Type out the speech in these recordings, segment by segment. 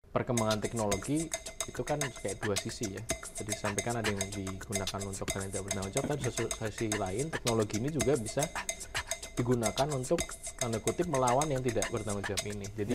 perkembangan teknologi itu kan kayak dua sisi ya. Jadi disampaikan ada yang digunakan untuk hal yang tidak bertanggung jawab, tapi sisi lain teknologi ini juga bisa digunakan untuk tanda kutip melawan yang tidak bertanggung jawab ini. Jadi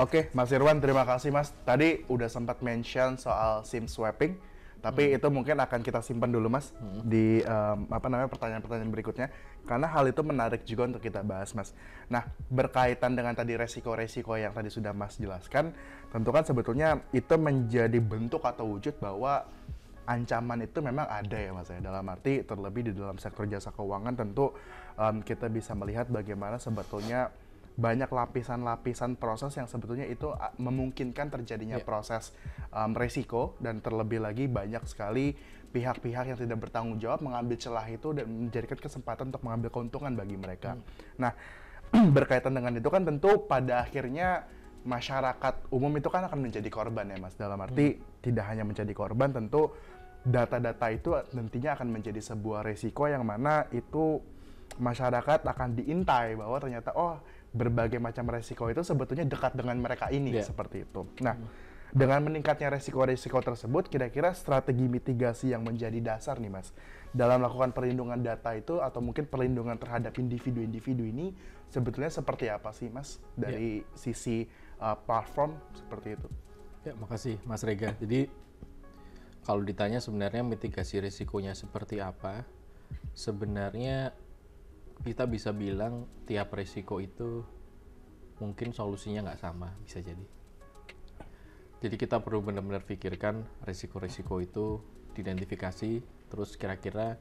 Oke, Mas Irwan, terima kasih Mas. Tadi udah sempat mention soal SIM swapping, tapi itu mungkin akan kita simpan dulu Mas di pertanyaan-pertanyaan berikutnya, karena hal itu menarik juga untuk kita bahas Mas. Nah, berkaitan dengan tadi resiko-resiko yang tadi sudah Mas jelaskan, tentu kan sebetulnya itu menjadi bentuk atau wujud bahwa ancaman itu memang ada ya Mas ya. Dalam arti terlebih di dalam sektor jasa keuangan tentu kita bisa melihat bagaimana sebetulnya banyak lapisan-lapisan proses yang sebetulnya itu memungkinkan terjadinya proses resiko, dan terlebih lagi banyak sekali pihak-pihak yang tidak bertanggung jawab mengambil celah itu dan menjadikan kesempatan untuk mengambil keuntungan bagi mereka. Nah, berkaitan dengan itu kan tentu pada akhirnya masyarakat umum itu kan akan menjadi korban ya Mas. Dalam arti tidak hanya menjadi korban, tentu data-data itu nantinya akan menjadi sebuah resiko yang mana itu masyarakat akan diintai bahwa ternyata berbagai macam resiko itu sebetulnya dekat dengan mereka ini, seperti itu. Nah, dengan meningkatnya resiko-resiko tersebut, kira-kira strategi mitigasi yang menjadi dasar nih Mas dalam melakukan perlindungan data itu atau mungkin perlindungan terhadap individu-individu ini sebetulnya seperti apa sih Mas dari sisi platform seperti itu? ya, makasih Mas Rega. Jadi kalau ditanya sebenarnya mitigasi risikonya seperti apa, sebenarnya kita bisa bilang tiap risiko itu mungkin solusinya nggak sama, bisa jadi. Jadi kita perlu benar-benar pikirkan risiko-risiko itu, diidentifikasi, terus kira-kira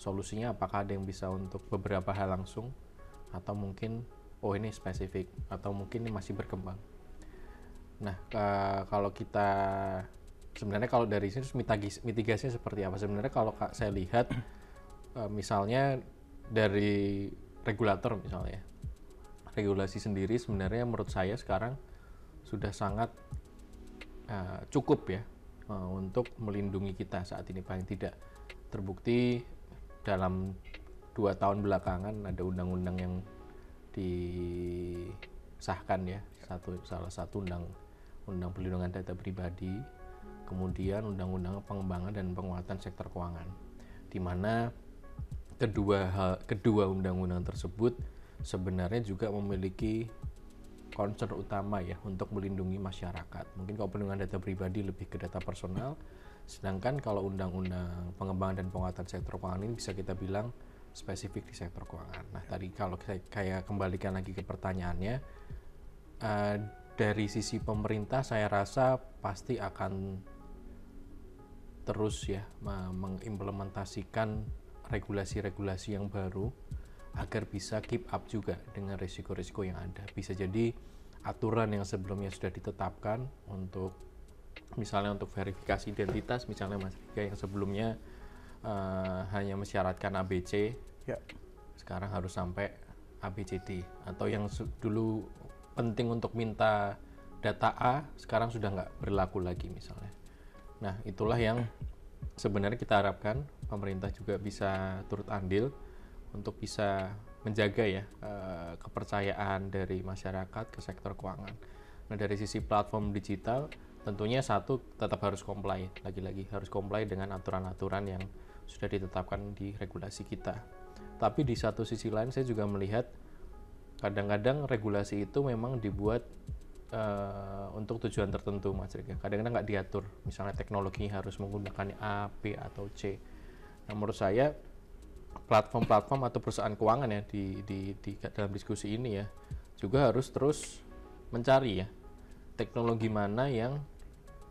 solusinya apakah ada yang bisa untuk beberapa hal langsung, atau mungkin ini spesifik, atau mungkin ini masih berkembang. Nah, kalau kita sebenarnya kalau dari sini mitigasinya seperti apa? Sebenarnya kalau saya lihat misalnya dari regulator misalnya, regulasi sendiri sebenarnya menurut saya sekarang sudah sangat cukup ya untuk melindungi kita saat ini. Paling tidak terbukti dalam 2 tahun belakangan ada undang-undang yang disahkan ya, salah satu undang perlindungan data pribadi, kemudian undang-undang pengembangan dan penguatan sektor keuangan, di mana kedua undang-undang tersebut sebenarnya juga memiliki concern utama ya untuk melindungi masyarakat. Mungkin kalau perlindungan data pribadi lebih ke data personal, sedangkan kalau undang-undang pengembangan dan penguatan sektor keuangan ini bisa kita bilang spesifik di sektor keuangan. Nah, tadi kalau saya kembalikan lagi ke pertanyaannya, dari sisi pemerintah saya rasa pasti akan terus ya mengimplementasikan regulasi-regulasi yang baru agar bisa keep up juga dengan risiko-risiko yang ada. Bisa jadi aturan yang sebelumnya sudah ditetapkan untuk misalnya untuk verifikasi identitas, misalnya Mas Rika yang sebelumnya hanya mensyaratkan ABC, sekarang harus sampai ABCD, atau yang dulu penting untuk minta data A sekarang sudah nggak berlaku lagi misalnya. Nah, itulah yang sebenarnya kita harapkan pemerintah juga bisa turut andil untuk bisa menjaga ya kepercayaan dari masyarakat ke sektor keuangan. Nah, dari sisi platform digital tentunya satu tetap harus comply, lagi-lagi harus comply dengan aturan-aturan yang sudah ditetapkan di regulasi kita. Tapi di satu sisi lain saya juga melihat kadang-kadang regulasi itu memang dibuat untuk tujuan tertentu Mas Rika. Kadang-kadang nggak diatur, misalnya teknologinya harus menggunakan A, B, atau C. Nah, menurut saya platform-platform atau perusahaan keuangan ya di dalam diskusi ini ya juga harus terus mencari ya teknologi mana yang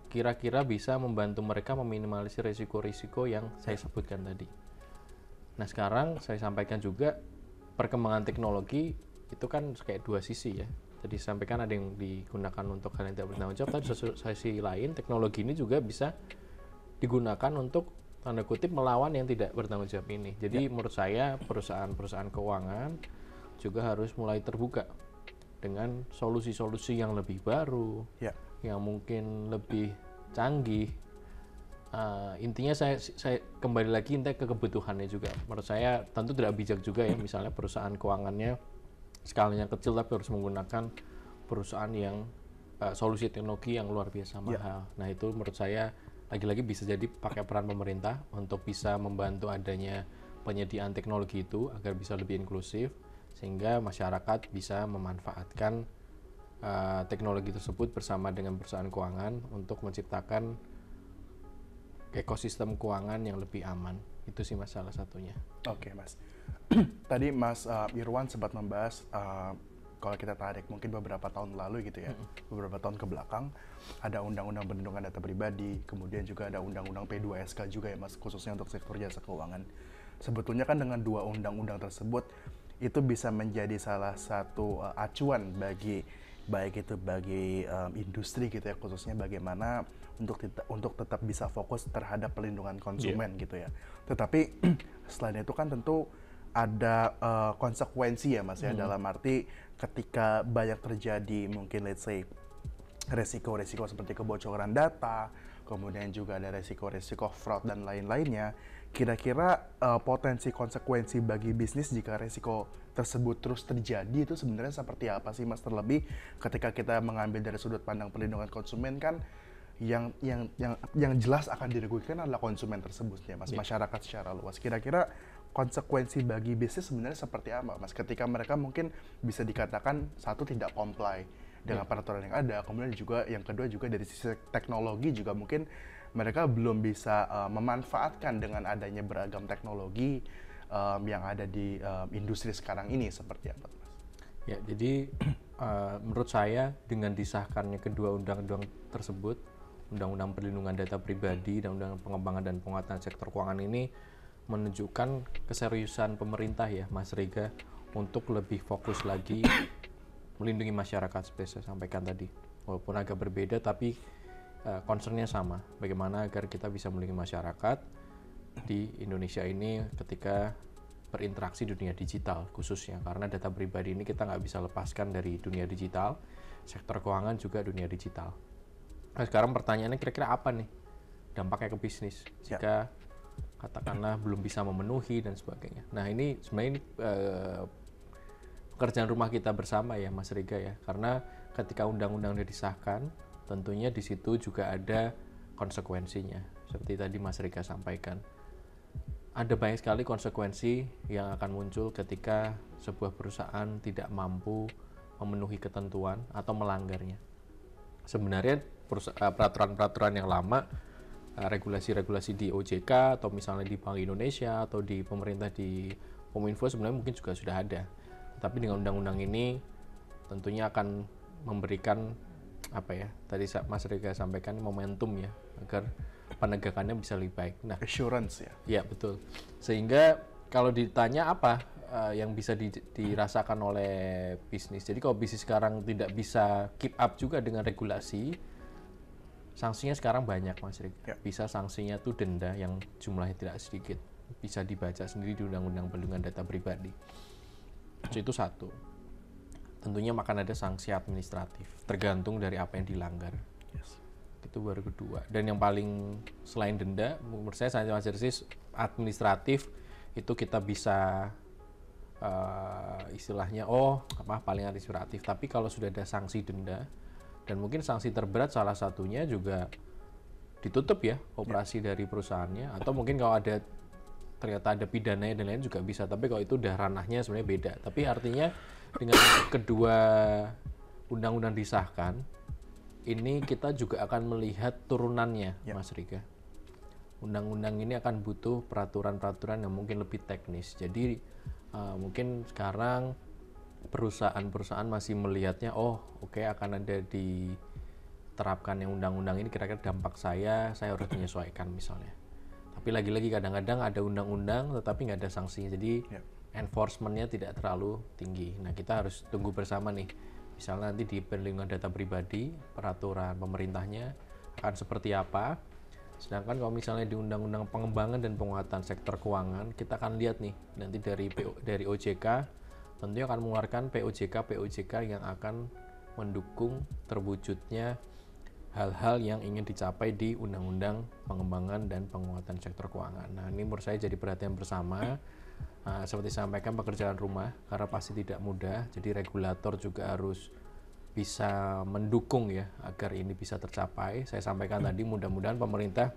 kira-kira bisa membantu mereka meminimalisir risiko-risiko yang saya sebutkan tadi. Nah, sekarang saya sampaikan juga perkembangan teknologi itu kan kayak dua sisi ya. Tadi sampaikan ada yang digunakan untuk hal yang tidak bertanggung jawab, tapi sisi lain teknologi ini juga bisa digunakan untuk tanda kutip melawan yang tidak bertanggung jawab ini. Jadi menurut saya perusahaan-perusahaan keuangan juga harus mulai terbuka dengan solusi-solusi yang lebih baru, yang mungkin lebih canggih, Intinya saya kembali lagi intinya ke kebutuhannya juga. Menurut saya tentu tidak bijak juga ya, misalnya perusahaan keuangannya skalanya kecil tapi harus menggunakan perusahaan yang solusi teknologi yang luar biasa mahal. Nah itu menurut saya lagi-lagi bisa jadi pakai peran pemerintah untuk bisa membantu adanya penyediaan teknologi itu agar bisa lebih inklusif sehingga masyarakat bisa memanfaatkan teknologi tersebut bersama dengan perusahaan keuangan untuk menciptakan ekosistem keuangan yang lebih aman. Itu sih Mas salah satunya. Oke, Mas. Tadi Mas Irwan sempat membahas kalau kita tarik mungkin beberapa tahun lalu gitu ya, beberapa tahun ke belakang ada undang-undang perlindungan data pribadi, kemudian juga ada undang-undang P2SK juga ya Mas, khususnya untuk sektor jasa keuangan. Sebetulnya kan dengan dua undang-undang tersebut itu bisa menjadi salah satu acuan bagi baik itu bagi industri gitu ya, khususnya bagaimana untuk tetap bisa fokus terhadap pelindungan konsumen gitu ya. Tetapi selain itu kan tentu ada konsekuensi ya Mas ya, dalam arti ketika banyak terjadi mungkin let's say resiko-resiko seperti kebocoran data, kemudian juga ada resiko-resiko fraud dan lain-lainnya. Kira-kira potensi konsekuensi bagi bisnis jika resiko tersebut terus terjadi itu sebenarnya seperti apa sih Mas? Terlebih ketika kita mengambil dari sudut pandang perlindungan konsumen kan yang jelas akan dirugikan adalah konsumen tersebut ya Mas, masyarakat secara luas. Kira-kira konsekuensi bagi bisnis sebenarnya seperti apa Mas? Ketika mereka mungkin bisa dikatakan satu tidak comply dengan peraturan yang ada, kemudian juga yang kedua juga dari sisi teknologi juga mungkin mereka belum bisa memanfaatkan dengan adanya beragam teknologi yang ada di industri sekarang ini seperti apa Mas? Ya, jadi menurut saya dengan disahkannya kedua undang-undang tersebut, Undang-Undang Perlindungan Data Pribadi dan Undang-Undang Pengembangan dan Penguatan Sektor Keuangan ini menunjukkan keseriusan pemerintah ya Mas Rega untuk lebih fokus lagi melindungi masyarakat seperti saya sampaikan tadi. Walaupun agak berbeda tapi concernnya sama, bagaimana agar kita bisa melindungi masyarakat di Indonesia ini ketika berinteraksi di dunia digital khususnya, karena data pribadi ini kita nggak bisa lepaskan dari dunia digital, sektor keuangan juga dunia digital. Nah, sekarang pertanyaannya kira-kira apa nih dampaknya ke bisnis jika katakanlah belum bisa memenuhi dan sebagainya. Nah ini sebenarnya pekerjaan rumah kita bersama ya Mas Rega ya, karena ketika undang-undang sudah disahkan tentunya di situ juga ada konsekuensinya seperti tadi Mas Rega sampaikan. Ada banyak sekali konsekuensi yang akan muncul ketika sebuah perusahaan tidak mampu memenuhi ketentuan atau melanggarnya. Sebenarnya peraturan-peraturan yang lama, regulasi-regulasi di OJK atau misalnya di Bank Indonesia atau di pemerintah di Kominfo sebenarnya mungkin juga sudah ada. Tapi dengan undang-undang ini tentunya akan memberikan apa ya, tadi Mas Rega sampaikan momentum ya, agar penegakannya bisa lebih baik. Nah, assurance ya. Iya, betul. Sehingga kalau ditanya apa yang bisa dirasakan oleh bisnis. Jadi kalau bisnis sekarang tidak bisa keep up juga dengan regulasi, sanksinya sekarang banyak Mas Rik. Bisa sanksinya tuh denda yang jumlahnya tidak sedikit. Bisa dibaca sendiri di Undang-Undang Perlindungan Data Pribadi. Itu satu. Tentunya akan ada sanksi administratif, tergantung dari apa yang dilanggar. Itu baru kedua. Dan yang paling selain denda, menurut saya sanksi administratif itu kita bisa istilahnya paling administratif. Tapi kalau sudah ada sanksi denda, dan mungkin sanksi terberat salah satunya juga ditutup ya operasi dari perusahaannya, atau mungkin kalau ada ternyata ada pidananya dan lain juga bisa, tapi kalau itu udah ranahnya sebenarnya beda. Tapi artinya dengan kedua undang-undang disahkan ini kita juga akan melihat turunannya Mas Rika. Undang-undang ini akan butuh peraturan-peraturan yang mungkin lebih teknis. Jadi mungkin sekarang perusahaan-perusahaan masih melihatnya akan ada diterapkan yang undang-undang ini, kira-kira dampak saya harus menyesuaikan misalnya. Tapi lagi-lagi kadang-kadang ada undang-undang tetapi nggak ada sanksinya, jadi enforcement-nya tidak terlalu tinggi. Nah kita harus tunggu bersama nih, misalnya nanti di perlindungan data pribadi peraturan pemerintahnya akan seperti apa. Sedangkan kalau misalnya di Undang-Undang Pengembangan dan Penguatan Sektor Keuangan, kita akan lihat nih nanti dari OJK tentunya akan mengeluarkan POJK yang akan mendukung terwujudnya hal-hal yang ingin dicapai di Undang-Undang Pengembangan dan Penguatan Sektor Keuangan. Nah, ini menurut saya jadi perhatian bersama. Seperti sampaikan, pekerjaan rumah karena pasti tidak mudah, jadi regulator juga harus bisa mendukung ya agar ini bisa tercapai. Saya sampaikan tadi, mudah-mudahan pemerintah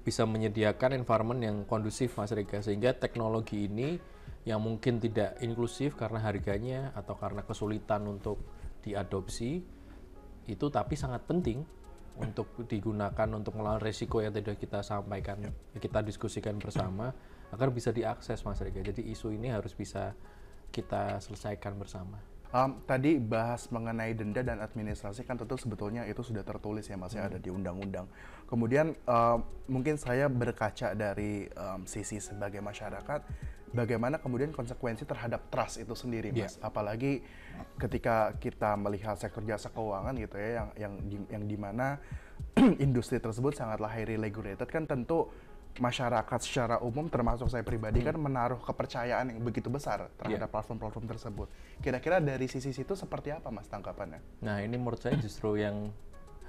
bisa menyediakan environment yang kondusif, Mas Rega, sehingga teknologi ini yang mungkin tidak inklusif karena harganya atau karena kesulitan untuk diadopsi itu, tapi sangat penting untuk digunakan untuk melawan resiko yang tadi kita sampaikan, kita diskusikan bersama agar bisa diakses, Mas Rega. Jadi isu ini harus bisa kita selesaikan bersama. Tadi bahas mengenai denda dan administrasi kan tentu sebetulnya itu sudah tertulis ya Mas, ya, ada di undang-undang. Kemudian mungkin saya berkaca dari sisi sebagai masyarakat, bagaimana kemudian konsekuensi terhadap trust itu sendiri Mas, apalagi ketika kita melihat sektor jasa keuangan gitu ya, yang dimana industri tersebut sangatlah highly regulated, kan tentu masyarakat secara umum termasuk saya pribadi kan menaruh kepercayaan yang begitu besar terhadap platform-platform tersebut. Kira-kira dari sisi situ seperti apa Mas tanggapannya? Nah, ini menurut saya justru yang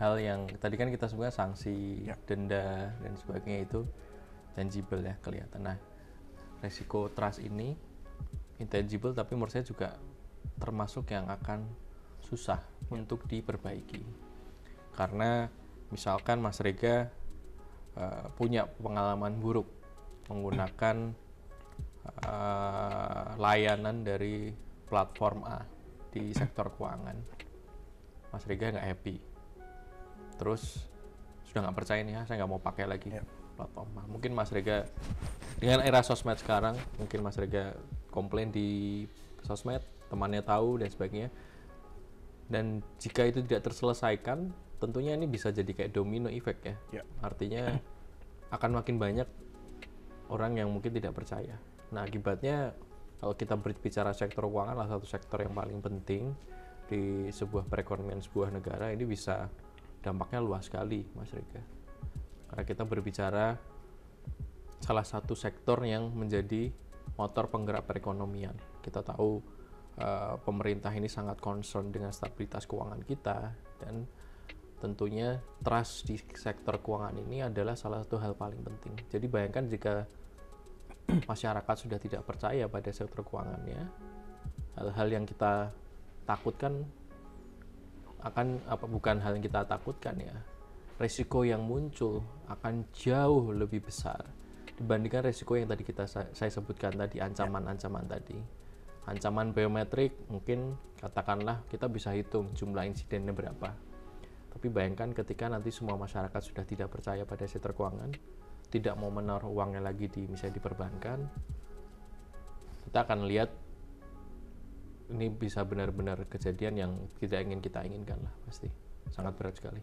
hal yang tadi kan kita sebutkan sanksi, denda dan sebagainya itu tangible ya, kelihatan. Nah, resiko trust ini intangible tapi menurut saya juga termasuk yang akan susah untuk diperbaiki. Karena misalkan Mas Rega punya pengalaman buruk menggunakan layanan dari platform A di sektor keuangan, Mas Rega nggak happy, terus sudah nggak percaya nih, saya nggak mau pakai lagi platform A. Mungkin Mas Rega dengan era sosmed sekarang, mungkin Mas Rega komplain di sosmed, temannya tahu dan sebagainya, dan jika itu tidak terselesaikan, tentunya ini bisa jadi kayak domino effect ya. Artinya akan makin banyak orang yang mungkin tidak percaya. Nah, akibatnya kalau kita berbicara sektor keuangan adalah satu sektor yang paling penting di sebuah perekonomian sebuah negara, ini bisa dampaknya luas sekali, Mas Rega. Karena kita berbicara salah satu sektor yang menjadi motor penggerak perekonomian. Kita tahu pemerintah ini sangat concern dengan stabilitas keuangan kita, dan tentunya trust di sektor keuangan ini adalah salah satu hal paling penting. Jadi bayangkan jika masyarakat sudah tidak percaya pada sektor keuangannya, hal-hal yang kita takutkan bukan hal yang kita takutkan ya. Resiko yang muncul akan jauh lebih besar dibandingkan resiko yang tadi saya sebutkan tadi, ancaman-ancaman tadi. Ancaman biometrik mungkin katakanlah kita bisa hitung jumlah insidennya berapa. Tapi bayangkan ketika nanti semua masyarakat sudah tidak percaya pada sektor keuangan, tidak mau menaruh uangnya lagi misalnya di perbankan, kita akan lihat ini bisa benar-benar kejadian yang tidak ingin kita inginkan lah, pasti sangat berat sekali.